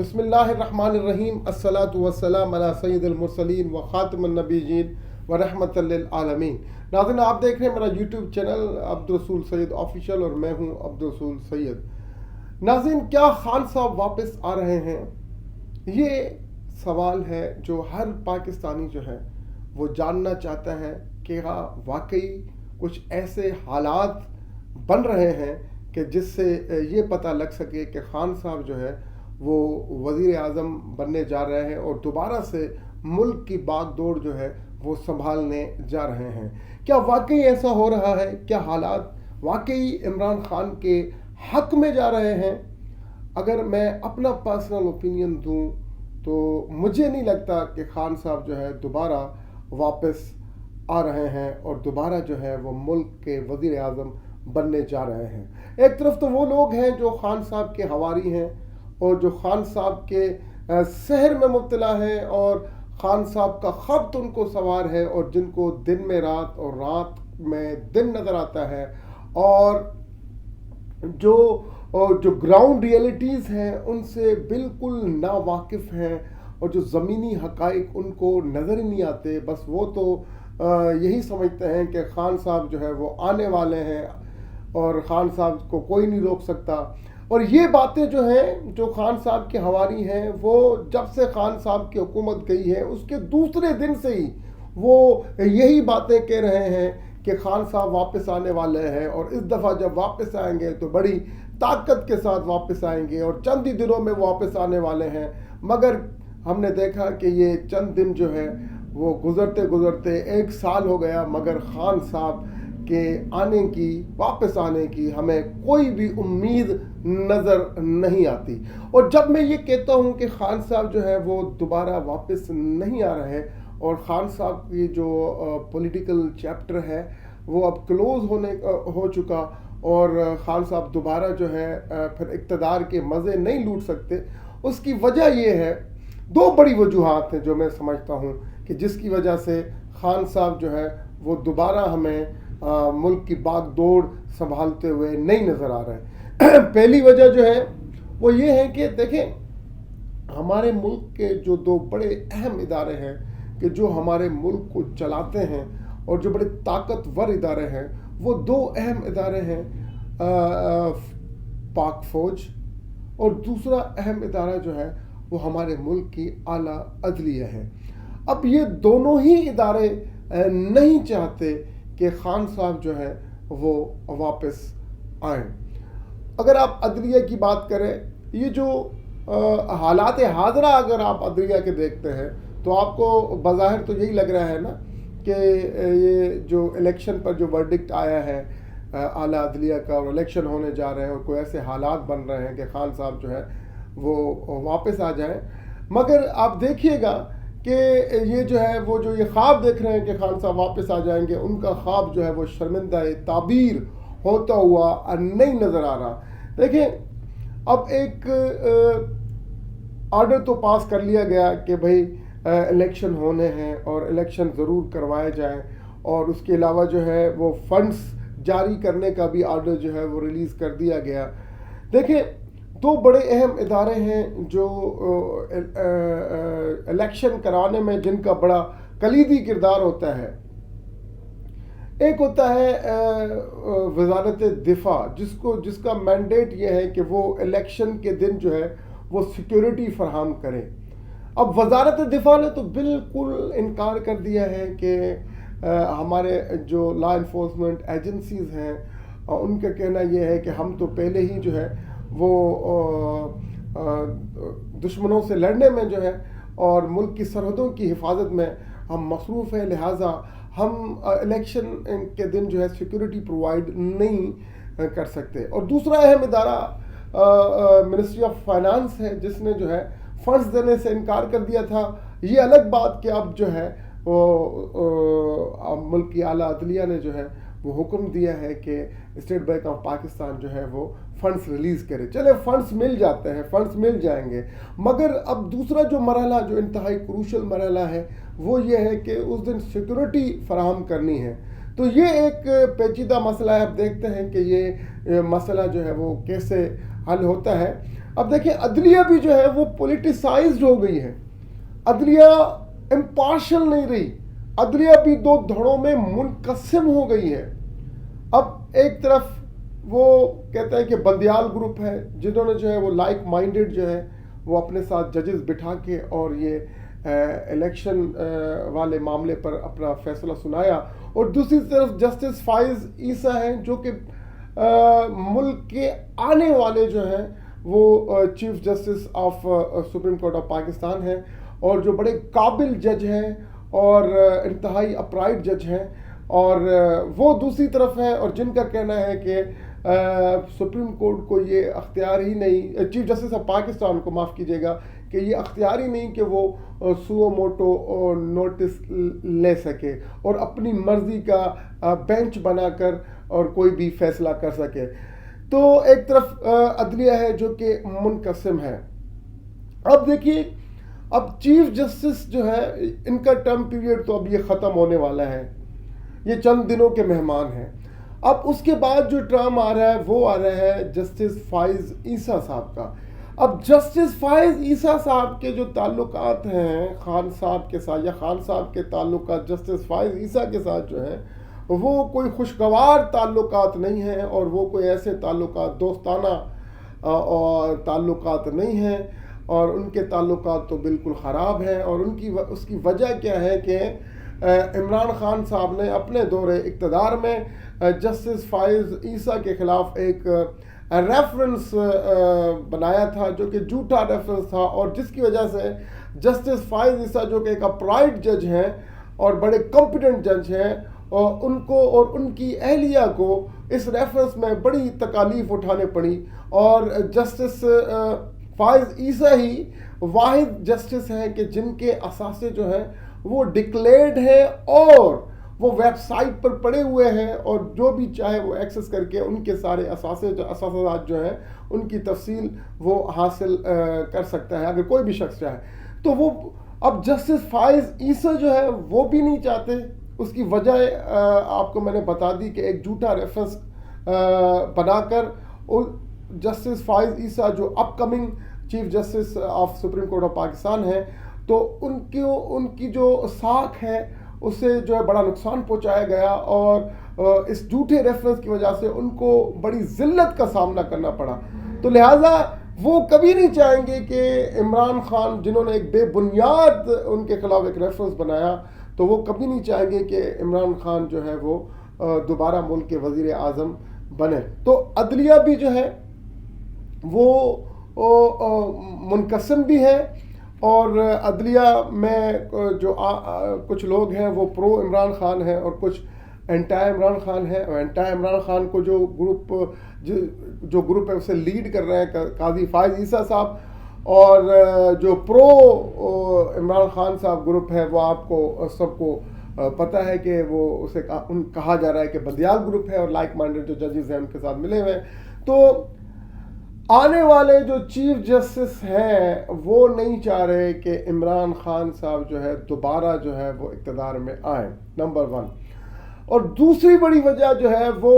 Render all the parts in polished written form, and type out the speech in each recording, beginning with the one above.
بسم اللہ الرحمن الرحیم الصلاۃ والسلام علی سید المرسلین و خاتم النبیین و رحمت للعالمین۔ ناظرین، آپ دیکھ رہے ہیں میرا یوٹیوب چینل عبدالرسول سید آفیشیل، اور میں ہوں عبدالرسول سید۔ ناظرین، کیا خان صاحب واپس آ رہے ہیں؟ یہ سوال ہے جو ہر پاکستانی جو ہے وہ جاننا چاہتا ہے کہ واقعی کچھ ایسے حالات بن رہے ہیں کہ جس سے یہ پتہ لگ سکے کہ خان صاحب جو ہے وہ وزیر اعظم بننے جا رہے ہیں اور دوبارہ سے ملک کی باغ دوڑ جو ہے وہ سنبھالنے جا رہے ہیں۔ کیا واقعی ایسا ہو رہا ہے؟ کیا حالات واقعی عمران خان کے حق میں جا رہے ہیں؟ اگر میں اپنا پرسنل اوپینین دوں تو مجھے نہیں لگتا کہ خان صاحب جو ہے دوبارہ واپس آ رہے ہیں اور دوبارہ جو ہے وہ ملک کے وزیر اعظم بننے جا رہے ہیں۔ ایک طرف تو وہ لوگ ہیں جو خان صاحب کے حواری ہیں اور جو خان صاحب کے سحر میں مبتلا ہیں اور خان صاحب کا خبط ان کو سوار ہے، اور جن کو دن میں رات اور رات میں دن نظر آتا ہے، اور جو گراؤنڈ ریئلٹیز ہیں ان سے بالکل ناواقف ہیں، اور جو زمینی حقائق ان کو نظر ہی نہیں آتے۔ بس وہ تو یہی سمجھتے ہیں کہ خان صاحب جو ہے وہ آنے والے ہیں اور خان صاحب کو کوئی نہیں روک سکتا۔ اور یہ باتیں جو ہیں جو خان صاحب کے حواری ہیں، وہ جب سے خان صاحب کی حکومت گئی ہے اس کے دوسرے دن سے ہی وہ یہی باتیں کہہ رہے ہیں کہ خان صاحب واپس آنے والے ہیں، اور اس دفعہ جب واپس آئیں گے تو بڑی طاقت کے ساتھ واپس آئیں گے، اور چند ہی دنوں میں واپس آنے والے ہیں۔ مگر ہم نے دیکھا کہ یہ چند دن جو ہے وہ گزرتے گزرتے 1 سال ہو گیا، مگر خان صاحب کے واپس آنے کی ہمیں کوئی بھی امید نظر نہیں آتی۔ اور جب میں یہ کہتا ہوں کہ خان صاحب جو ہے وہ دوبارہ واپس نہیں آ رہے، اور خان صاحب کی جو پولیٹیکل چیپٹر ہے وہ اب کلوز ہو چکا، اور خان صاحب دوبارہ جو ہے پھر اقتدار کے مزے نہیں لوٹ سکتے، اس کی وجہ یہ ہے، 2 بڑی وجوہات ہیں جو میں سمجھتا ہوں کہ جس کی وجہ سے خان صاحب جو ہے وہ دوبارہ ہمیں ملک کی باغ دوڑ سنبھالتے ہوئے نہیں نظر آ رہے۔ پہلی وجہ جو ہے وہ یہ ہے کہ دیکھیں، ہمارے ملک کے جو 2 بڑے اہم ادارے ہیں کہ جو ہمارے ملک کو چلاتے ہیں اور جو بڑے طاقتور ادارے ہیں، وہ 2 اہم ادارے ہیں، پاک فوج، اور دوسرا اہم ادارہ جو ہے وہ ہمارے ملک کی اعلیٰ عدلیہ ہے۔ اب یہ دونوں ہی ادارے نہیں چاہتے کہ خان صاحب جو ہے وہ واپس آئیں۔ اگر آپ عدلیہ کی بات کریں، یہ جو حالات حاضرہ اگر آپ عدلیہ کے دیکھتے ہیں تو آپ کو بظاہر تو یہی لگ رہا ہے نا کہ یہ جو الیکشن پر جو ورڈکٹ آیا ہے اعلیٰ عدلیہ کا، اور الیکشن ہونے جا رہے ہیں اور کوئی ایسے حالات بن رہے ہیں کہ خان صاحب جو ہے وہ واپس آ جائیں، مگر آپ دیکھیے گا کہ یہ جو ہے وہ جو یہ خواب دیکھ رہے ہیں کہ خان صاحب واپس آ جائیں گے، ان کا خواب جو ہے وہ شرمندہ تعبیر ہوتا ہوا نہیں نظر آ رہا۔ دیکھیں، اب ایک آرڈر تو پاس کر لیا گیا کہ بھئی الیکشن ہونے ہیں اور الیکشن ضرور کروائے جائیں، اور اس کے علاوہ جو ہے وہ فنڈز جاری کرنے کا بھی آرڈر جو ہے وہ ریلیز کر دیا گیا۔ دیکھیں، 2 بڑے اہم ادارے ہیں جو الیکشن کرانے میں جن کا بڑا کلیدی کردار ہوتا ہے۔ ایک ہوتا ہے وزارت دفاع، جس کا مینڈیٹ یہ ہے کہ وہ الیکشن کے دن جو ہے وہ سیکیورٹی فراہم کرے۔ اب وزارت دفاع نے تو بالکل انکار کر دیا ہے کہ ہمارے جو لا انفورسمنٹ ایجنسیز ہیں ان کا کہنا یہ ہے کہ ہم تو پہلے ہی جو ہے وہ دشمنوں سے لڑنے میں جو ہے اور ملک کی سرحدوں کی حفاظت میں ہم مصروف ہیں، لہٰذا ہم الیکشن کے دن جو ہے سیکورٹی پرووائڈ نہیں کر سکتے۔ اور دوسرا اہم ادارہ منسٹری آف فائنانس ہے، جس نے جو ہے فنڈز دینے سے انکار کر دیا تھا۔ یہ الگ بات کہ اب جو ہے وہ ملک کی اعلیٰ عدلیہ نے جو ہے وہ حکم دیا ہے کہ اسٹیٹ بینک آف پاکستان جو ہے وہ فنڈز ریلیز کرے۔ چلے، فنڈز مل جاتے ہیں، فنڈز مل جائیں گے، مگر اب دوسرا جو مرحلہ جو انتہائی کروشل مرحلہ ہے وہ یہ ہے کہ اس دن سیکورٹی فراہم کرنی ہے۔ تو یہ ایک پیچیدہ مسئلہ ہے۔ اب دیکھتے ہیں کہ یہ مسئلہ جو ہے وہ کیسے حل ہوتا ہے۔ اب دیکھیں عدلیہ بھی جو ہے وہ پولیٹیسائزڈ ہو گئی ہے، عدلیہ امپارشل نہیں رہی، عدلیہ بھی دو دھڑوں میں منقسم ہو گئی ہے۔ اب ایک طرف وہ کہتے ہیں کہ بندیال گروپ ہے جنہوں نے جو ہے وہ لائک مائنڈڈ جو ہے وہ اپنے ساتھ ججز بٹھا کے اور یہ الیکشن والے معاملے پر اپنا فیصلہ سنایا، اور دوسری طرف جسٹس فائز عیسیٰ ہیں جو کہ ملک کے آنے والے جو ہیں وہ chief justice of supreme court of Pakistan ہیں، اور جو بڑے قابل جج ہیں اور انتہائی اپرائٹ جج ہیں، اور وہ دوسری طرف ہیں اور جن کا کہنا ہے کہ سپریم کورٹ کو یہ اختیار ہی نہیں، چیف جسٹس آف پاکستان کو معاف کیجیے گا، کہ یہ اختیار ہی نہیں کہ وہ سو موٹو نوٹس لے سکے اور اپنی مرضی کا بینچ بنا کر اور کوئی بھی فیصلہ کر سکے۔ تو ایک طرف عدلیہ ہے جو کہ منقسم ہے۔ اب دیکھیے، اب چیف جسٹس جو ہے ان کا ٹرم پیریڈ تو اب یہ ختم ہونے والا ہے، یہ چند دنوں کے مہمان ہیں۔ اب اس کے بعد جو ٹرم آ رہا ہے وہ آ رہا ہے جسٹس فائز عیسیٰ صاحب کا۔ اب جسٹس فائز عیسیٰ صاحب کے جو تعلقات ہیں خان صاحب کے ساتھ، یا خان صاحب کے تعلقات جسٹس فائز عیسیٰ کے ساتھ جو ہیں وہ کوئی خوشگوار تعلقات نہیں ہیں، اور وہ کوئی ایسے تعلقات دوستانہ اور تعلقات نہیں ہیں، اور ان کے تعلقات تو بالکل خراب ہیں۔ اور اس کی وجہ کیا ہے کہ عمران خان صاحب نے اپنے دور اقتدار میں جسٹس فائز عیسیٰ کے خلاف ایک ریفرنس بنایا تھا جو کہ جھوٹا ریفرنس تھا، اور جس کی وجہ سے جسٹس فائز عیسیٰ جو کہ ایک اپرائٹ جج ہیں اور بڑے کمپیٹنٹ جج ہیں، اور ان کو اور ان کی اہلیہ کو اس ریفرنس میں بڑی تکالیف اٹھانے پڑی، اور جسٹس فائز عیسیٰ ہی واحد جسٹس ہیں کہ جن کے اثاثے جو ہیں وہ ڈکلیئرڈ ہیں اور وہ ویب سائٹ پر پڑے ہوئے ہیں، اور جو بھی چاہے وہ ایکسس کر کے ان کے سارے اثاثات جو ہیں ان کی تفصیل وہ حاصل کر سکتا ہے اگر کوئی بھی شخص چاہے۔ تو وہ اب جسٹس فائز عیسیٰ جو ہے وہ بھی نہیں چاہتے۔ اس کی وجہ آپ کو میں نے بتا دی کہ ایک جھوٹا ریفرنس بنا کر جسٹس فائز عیسیٰ جو upcoming chief justice of supreme court of Pakistan ہیں، تو ان کی جو ساکھ ہے اسے جو ہے بڑا نقصان پہنچایا گیا، اور اس جھوٹے ریفرنس کی وجہ سے ان کو بڑی ذلت کا سامنا کرنا پڑا۔ تو لہٰذا وہ کبھی نہیں چاہیں گے کہ عمران خان، جنہوں نے ایک بے بنیاد ان کے خلاف ایک ریفرنس بنایا، تو وہ کبھی نہیں چاہیں گے کہ عمران خان جو ہے وہ دوبارہ ملک کے وزیر اعظم بنے۔ تو عدلیہ بھی جو ہے وہ منقسم بھی ہے، اور عدلیہ میں جو کچھ لوگ ہیں وہ پرو عمران خان ہیں اور کچھ اینٹائی عمران خان ہیں، اور اینٹائی عمران خان کو جو گروپ ہے اسے لیڈ کر رہے ہیں قاضی فائز عیسیٰ صاحب، اور جو پرو عمران خان صاحب گروپ ہے وہ آپ کو سب کو پتہ ہے کہ وہ اسے کہا جا رہا ہے کہ بندیال گروپ ہے، اور لائک مائنڈڈ جو ججز ہیں ان کے ساتھ ملے ہوئے ہیں۔ تو آنے والے جو چیف جسٹس ہیں وہ نہیں چاہ رہے کہ عمران خان صاحب جو ہے دوبارہ جو ہے وہ اقتدار میں آئیں، نمبر 1۔ اور دوسری بڑی وجہ جو ہے وہ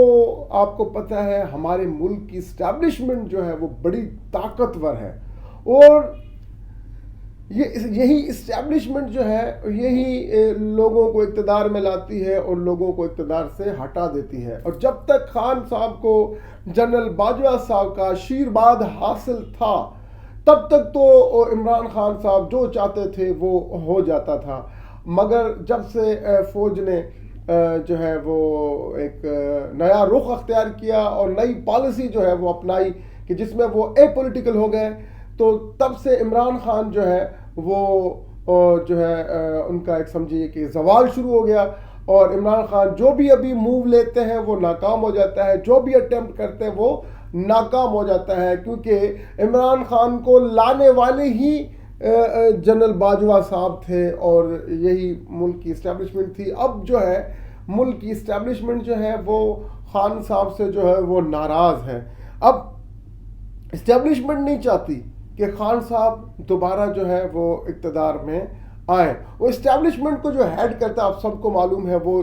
آپ کو پتہ ہے ہمارے ملک کی اسٹیبلشمنٹ جو ہے وہ بڑی طاقتور ہے، اور یہی اسٹیبلشمنٹ جو ہے یہی لوگوں کو اقتدار میں لاتی ہے اور لوگوں کو اقتدار سے ہٹا دیتی ہے۔ اور جب تک خان صاحب کو جنرل باجوہ صاحب کا آشیرواد حاصل تھا تب تک تو عمران خان صاحب جو چاہتے تھے وہ ہو جاتا تھا، مگر جب سے فوج نے جو ہے وہ ایک نیا رخ اختیار کیا اور نئی پالیسی جو ہے وہ اپنائی کہ جس میں وہ اے پولیٹیکل ہو گئے، تو تب سے عمران خان جو ہے وہ جو ہے ان کا ایک سمجھیے کہ زوال شروع ہو گیا، اور عمران خان جو بھی ابھی موو لیتے ہیں وہ ناکام ہو جاتا ہے، جو بھی اٹیمپٹ کرتے ہیں وہ ناکام ہو جاتا ہے، کیونکہ عمران خان کو لانے والے ہی جنرل باجوہ صاحب تھے اور یہی ملک کی اسٹیبلشمنٹ تھی۔ اب جو ہے ملک کی اسٹیبلشمنٹ جو ہے وہ خان صاحب سے جو ہے وہ ناراض ہے۔ اب اسٹیبلشمنٹ نہیں چاہتی کہ خان صاحب دوبارہ جو ہے وہ اقتدار میں آئیں۔ وہ اسٹیبلشمنٹ کو جو ہیڈ کرتا ہے آپ سب کو معلوم ہے وہ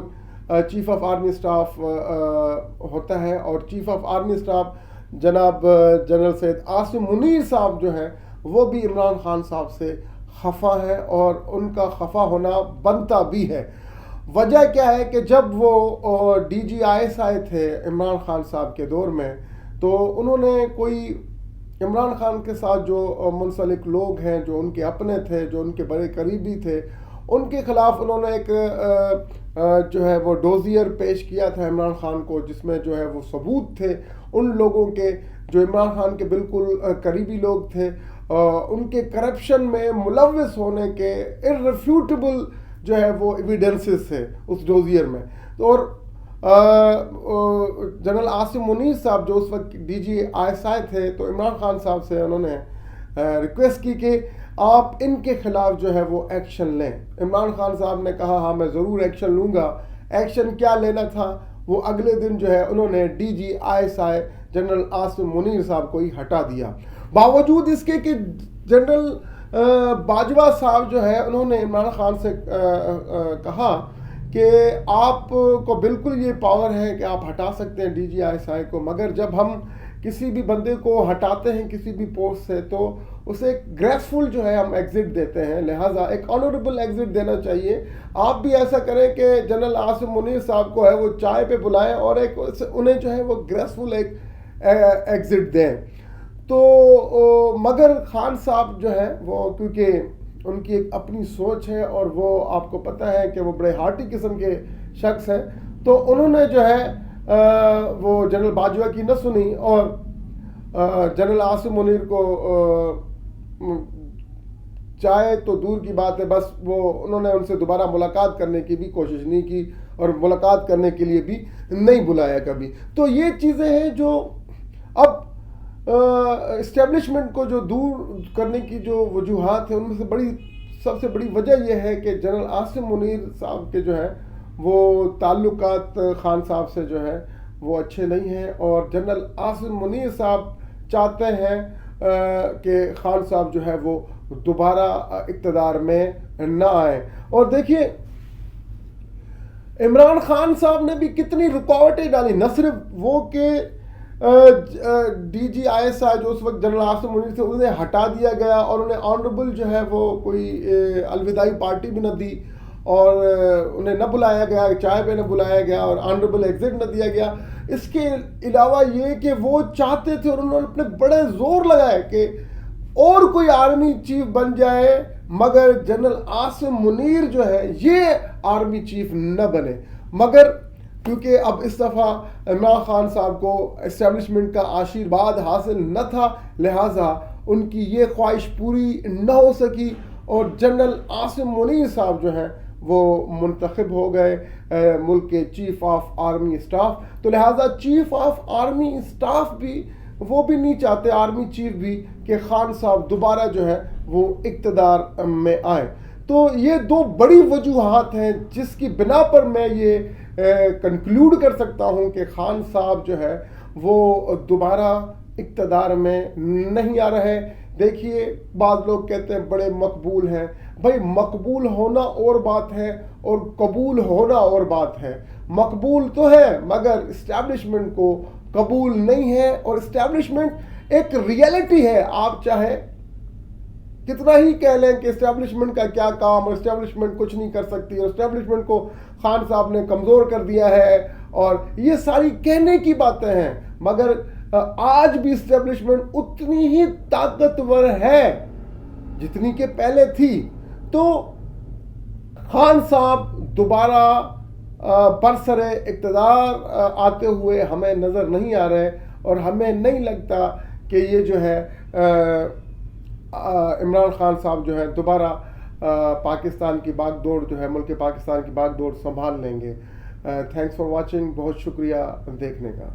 چیف آف آرمی اسٹاف ہوتا ہے، اور چیف آف آرمی اسٹاف جناب جنرل سید آصم منیر صاحب جو ہیں وہ بھی عمران خان صاحب سے خفا ہیں، اور ان کا خفا ہونا بنتا بھی ہے۔ وجہ کیا ہے کہ جب وہ ڈی جی آئی ایس آئی تھے عمران خان صاحب کے دور میں، تو انہوں نے کوئی عمران خان کے ساتھ جو منسلک لوگ ہیں، جو ان کے اپنے تھے، جو ان کے بڑے قریبی تھے، ان کے خلاف انہوں نے ایک جو ہے وہ ڈوزیئر پیش کیا تھا عمران خان کو، جس میں جو ہے وہ ثبوت تھے ان لوگوں کے جو عمران خان کے بالکل قریبی لوگ تھے، ان کے کرپشن میں ملوث ہونے کے irrefutable جو ہے وہ ایویڈنسز تھے اس ڈوزیئر میں۔ اور جنرل آصم منیر صاحب جو اس وقت ڈی جی آئی ایس آئی تھے، تو عمران خان صاحب سے انہوں نے ریکویسٹ کی کہ آپ ان کے خلاف جو ہے وہ ایکشن لیں۔ عمران خان صاحب نے کہا ہاں میں ضرور ایکشن لوں گا۔ ایکشن کیا لینا تھا، وہ اگلے دن جو ہے انہوں نے D G I S I general Asim Munir صاحب کو ہی ہٹا دیا، باوجود اس کے کہ جنرل باجوہ صاحب جو ہے انہوں نے عمران خان سے کہا کہ آپ کو بالکل یہ پاور ہے کہ آپ ہٹا سکتے ہیں ڈی جی آئی ایس آئی کو، مگر جب ہم کسی بھی بندے کو ہٹاتے ہیں کسی بھی پوسٹ سے تو اسے ایک گریسفل جو ہے ہم ایگزٹ دیتے ہیں، لہٰذا ایک آنریبل ایگزٹ دینا چاہیے۔ آپ بھی ایسا کریں کہ جنرل آصم منیر صاحب کو ہے وہ چائے پہ بلائیں اور ایک انہیں جو ہے وہ گریسفل ایک ایگزٹ دیں۔ تو مگر خان صاحب جو ہے وہ کیونکہ ان کی ایک اپنی سوچ ہے اور وہ آپ کو پتہ ہے کہ وہ بڑے ہارٹی قسم کے شخص ہیں، تو انہوں نے جو ہے وہ جنرل باجوہ کی نہ سنی اور جنرل آصم منیر کو چاہے تو دور کی بات ہے، بس وہ انہوں نے ان سے دوبارہ ملاقات کرنے کی بھی کوشش نہیں کی اور ملاقات کرنے کے لیے بھی نہیں بلایا کبھی۔ تو یہ چیزیں ہیں جو اب اسٹیبلشمنٹ کو جو دور کرنے کی جو وجوہات ہیں، ان میں سے سب سے بڑی وجہ یہ ہے کہ جنرل آصم منیر صاحب کے جو ہے وہ تعلقات خان صاحب سے جو ہے وہ اچھے نہیں ہیں، اور جنرل آصم منیر صاحب چاہتے ہیں کہ خان صاحب جو ہے وہ دوبارہ اقتدار میں نہ آئیں۔ اور دیکھیے عمران خان صاحب نے بھی کتنی رکاوٹیں ڈالی، نہ صرف وہ کہ ڈی جی آئی ایس آئی جو اس وقت جنرل آصم منیر سے انہیں ہٹا دیا گیا اور انہیں آنریبل جو ہے وہ کوئی الوداعی پارٹی بھی نہ دی اور انہیں نہ بلایا گیا، چائے پہ نہ بلایا گیا اور آنریبل ایگزٹ نہ دیا گیا۔ اس کے علاوہ یہ کہ وہ چاہتے تھے اور انہوں نے اپنے بڑے زور لگائے کہ اور کوئی آرمی چیف بن جائے مگر جنرل آصم منیر جو ہے یہ آرمی چیف نہ بنے، مگر کیونکہ اب اس دفعہ عمران خان صاحب کو اسٹیبلشمنٹ کا آشیرواد حاصل نہ تھا، لہٰذا ان کی یہ خواہش پوری نہ ہو سکی اور جنرل آصم منیر صاحب جو ہیں وہ منتخب ہو گئے ملک کے چیف آف آرمی اسٹاف۔ تو لہٰذا چیف آف آرمی اسٹاف بھی وہ بھی نہیں چاہتے، آرمی چیف بھی، کہ خان صاحب دوبارہ جو ہے وہ اقتدار میں آئیں۔ تو یہ دو بڑی وجوہات ہیں جس کی بنا پر میں یہ کنکلوڈ کر سکتا ہوں کہ خان صاحب جو ہے وہ دوبارہ اقتدار میں نہیں آ رہے۔ دیکھیے بعض لوگ کہتے ہیں بڑے مقبول ہیں، بھائی مقبول ہونا اور بات ہے اور قبول ہونا اور بات ہے۔ مقبول تو ہے مگر اسٹیبلشمنٹ کو قبول نہیں ہے، اور اسٹیبلشمنٹ ایک ریئلٹی ہے، آپ چاہے کتنا ہی کہہ لیں کہ اسٹیبلشمنٹ کا کیا کام اور اسٹیبلشمنٹ کچھ نہیں کر سکتی اور اسٹیبلشمنٹ کو خان صاحب نے کمزور کر دیا ہے، اور یہ ساری کہنے کی باتیں ہیں، مگر آج بھی اسٹیبلشمنٹ اتنی ہی طاقتور ہے جتنی کہ پہلے تھی۔ تو خان صاحب دوبارہ برسر اقتدار آتے ہوئے ہمیں نظر نہیں آ رہے، اور ہمیں نہیں لگتا کہ یہ جو ہے عمران خان صاحب جو ہے دوبارہ پاکستان کی باغ دوڑ جو ہے ملک پاکستان کی باغ دوڑ سنبھال لیں گے۔ تھینکس فار واچنگ، بہت شکریہ دیکھنے کا۔